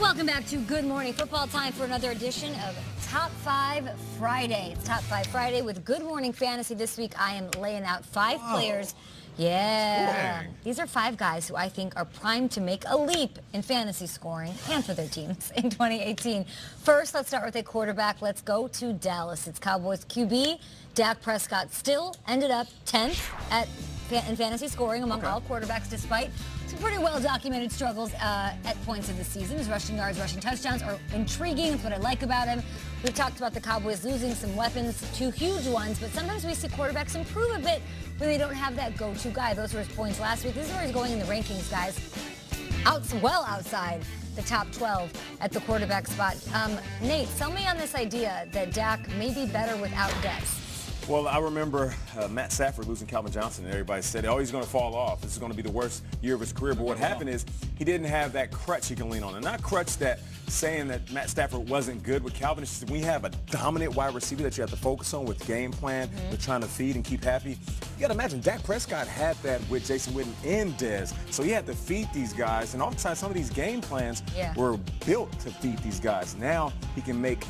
Welcome back to Good Morning Football. Time for another edition of Top 5 Friday. It's Top 5 Friday with Good Morning Fantasy. This week I am laying out 5 players. Yeah. These are 5 guys who I think are primed to make a leap in fantasy scoring and for their teams in 2018. First, let's start with a quarterback. Let's go to Dallas. It's Cowboys QB. Dak Prescott still ended up 10th in fantasy scoring among all quarterbacks, despite some pretty well-documented struggles at points of the season. His rushing yards, rushing touchdowns are intriguing. That's what I like about him. We've talked about the Cowboys losing some weapons, 2 huge ones, but sometimes we see quarterbacks improve a bit when they don't have that go-to guy. Those were his points last week. This is where he's going in the rankings, guys. Well outside the top 12 at the quarterback spot. Nate, sell me on this idea that Dak may be better without Dez. Well, I remember Matt Stafford losing Calvin Johnson, and everybody said, oh, he's going to fall off. This is going to be the worst year of his career. But what happened is he didn't have that crutch he can lean on. And not crutch that saying that Matt Stafford wasn't good with Calvin. It's just we have a dominant wide receiver that you have to focus on with game plan, with trying to feed and keep happy. You got to imagine Dak Prescott had that with Jason Witten and Dez. So he had to feed these guys. And oftentimes some of these game plans were built to feed these guys. Now he can make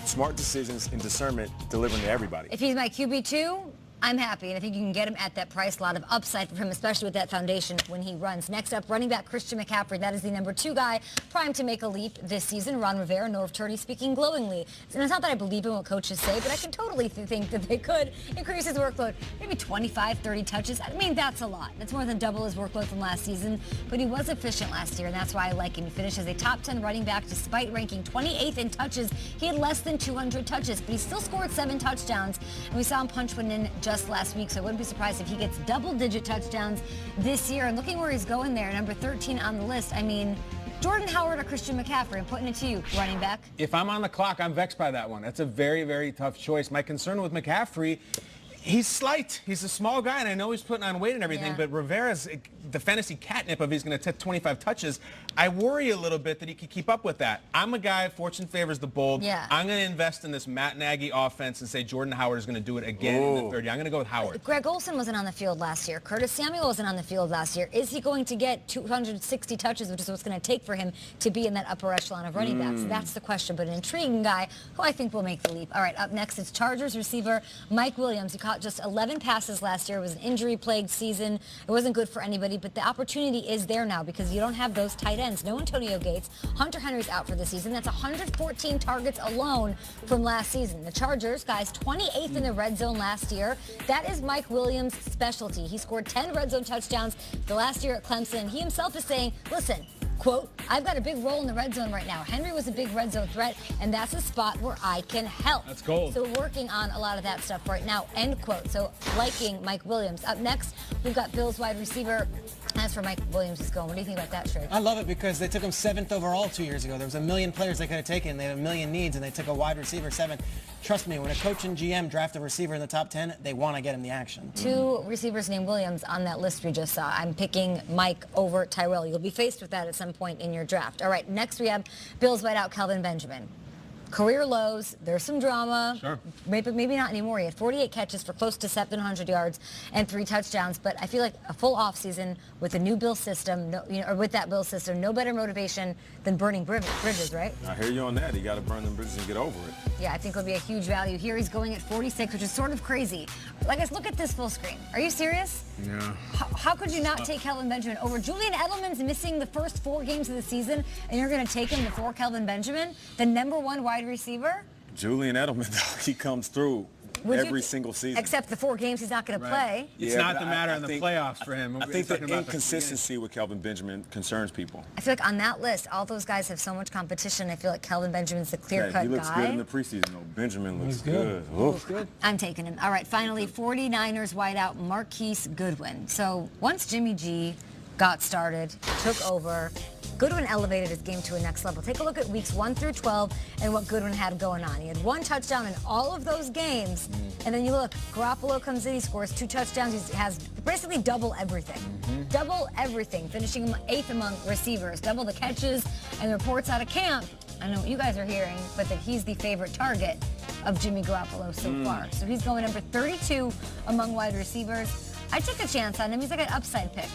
smart decisions and discernment delivering to everybody. If he's my QB2, I'm happy, and I think you can get him at that price. A lot of upside for him, especially with that foundation when he runs. Next up, running back Christian McCaffrey. That is the number 2 guy, primed to make a leap this season. Ron Rivera, Norv Turney speaking glowingly. And it's not that I believe in what coaches say, but I can totally think that they could increase his workload. Maybe 25, 30 touches. I mean, that's a lot. That's more than double his workload from last season. But he was efficient last year, and that's why I like him. He finished as a top 10 running back despite ranking 28th in touches. He had less than 200 touches, but he still scored 7 touchdowns. And we saw him punch one in just last week, so I wouldn't be surprised if he gets double-digit touchdowns this year. And looking where he's going there, number 13 on the list, I mean, Jordan Howard or Christian McCaffrey? I'm putting it to you, running back. If I'm on the clock, I'm vexed by that one. That's a very, very tough choice. My concern with McCaffrey, he's slight. He's a small guy, and I know he's putting on weight and everything, but Rivera's the fantasy catnip of he's going to take 25 touches. I worry a little bit that he could keep up with that. I'm a guy, fortune favors the bold. I'm going to invest in this Matt Nagy offense and say Jordan Howard is going to do it again in the third year. I'm going to go with Howard. Greg Olsen wasn't on the field last year. Curtis Samuel wasn't on the field last year. Is he going to get 260 touches, which is what's going to take for him to be in that upper echelon of running backs? That's the question, but an intriguing guy who I think will make the leap. All right, up next, it's Chargers receiver Mike Williams. He caught just 11 passes last year. It was an injury-plagued season. It wasn't good for anybody, but the opportunity is there now because you don't have those tight ends. No Antonio Gates. Hunter Henry's out for the season. That's 114 targets alone from last season. The Chargers, guys, 28th in the red zone last year. That is Mike Williams' specialty. He scored 10 red zone touchdowns the last year at Clemson. He himself is saying, listen, quote, I've got a big role in the red zone right now. Henry was a big red zone threat, and that's a spot where I can help. That's gold. So working on a lot of that stuff right now, end quote. So liking Mike Williams. Up next, we've got Bills wide receiver. As for Mike Williams is going, what do you think about that, Shrek? I love it because they took him 7th overall 2 years ago. There was a million players they could have taken. They had a million needs, and they took a wide receiver 7th. Trust me, when a coach and GM draft a receiver in the top 10, they want to get him the action. 2 receivers named Williams on that list we just saw. I'm picking Mike over Tyrell. You'll be faced with that at some point in your draft. All right, next we have Bills wideout Kelvin Benjamin. Career lows, there's some drama. Sure. Maybe not anymore. He had 48 catches for close to 700 yards and 3 touchdowns. But I feel like a full offseason with a new Bill system, or with that Bill system, no better motivation than burning bridges, right? I hear you on that. You got to burn them bridges and get over it. Yeah, I think it'll be a huge value. Here he's going at 46, which is sort of crazy. Like, guys, look at this full screen. Are you serious? Yeah. How could you not take Kelvin Benjamin over? Julian Edelman's missing the first 4 games of the season, and you're going to take him before Kelvin Benjamin, the number 1 wide receiver? Julian Edelman, though, he comes through every single season. Except the 4 games he's not going to play. It's not the matter in the playoffs for him. I think the inconsistency with Kelvin Benjamin concerns people. I feel like on that list, all those guys have so much competition. I feel like Kelvin Benjamin's the clear-cut guy. He looks good in the preseason, though. Benjamin looks good. Looks good. I'm taking him. All right, finally, 49ers wideout Marquise Goodwin. So once Jimmy G got started, took over, Goodwin elevated his game to a next level. Take a look at weeks 1 through 12 and what Goodwin had going on. He had 1 touchdown in all of those games. And then you look, Garoppolo comes in, he scores 2 touchdowns. He has basically double everything. Double everything, finishing 8th among receivers, double the catches, and the reports out of camp. I know what you guys are hearing, but that he's the favorite target of Jimmy Garoppolo so far. So he's going number 32 among wide receivers. I took a chance on him. He's like an upside pick.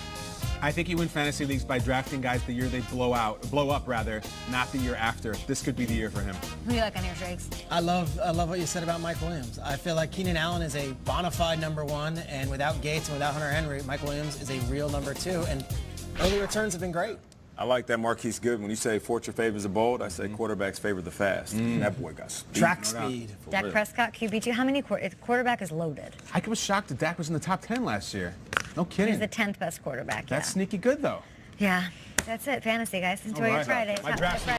I think you win fantasy leagues by drafting guys the year they blow up, not the year after. This could be the year for him. Who do you like on your Shrakes? I love what you said about Mike Williams. I feel like Keenan Allen is a bona fide #1, and without Gates and without Hunter Henry, Mike Williams is a real #2, and early returns have been great. I like that Marquise Goodwin. When you say fortune favors the bold, I say quarterbacks favor the fast. That boy got speed. Track speed. Dak Prescott, QB2. How many quarterback is loaded? I was shocked that Dak was in the top 10 last year. No kidding. He's the 10th best quarterback. That's yeah. sneaky good, though. Yeah. That's it. Fantasy, guys. Enjoy All your right. Friday. My Top draft Friday.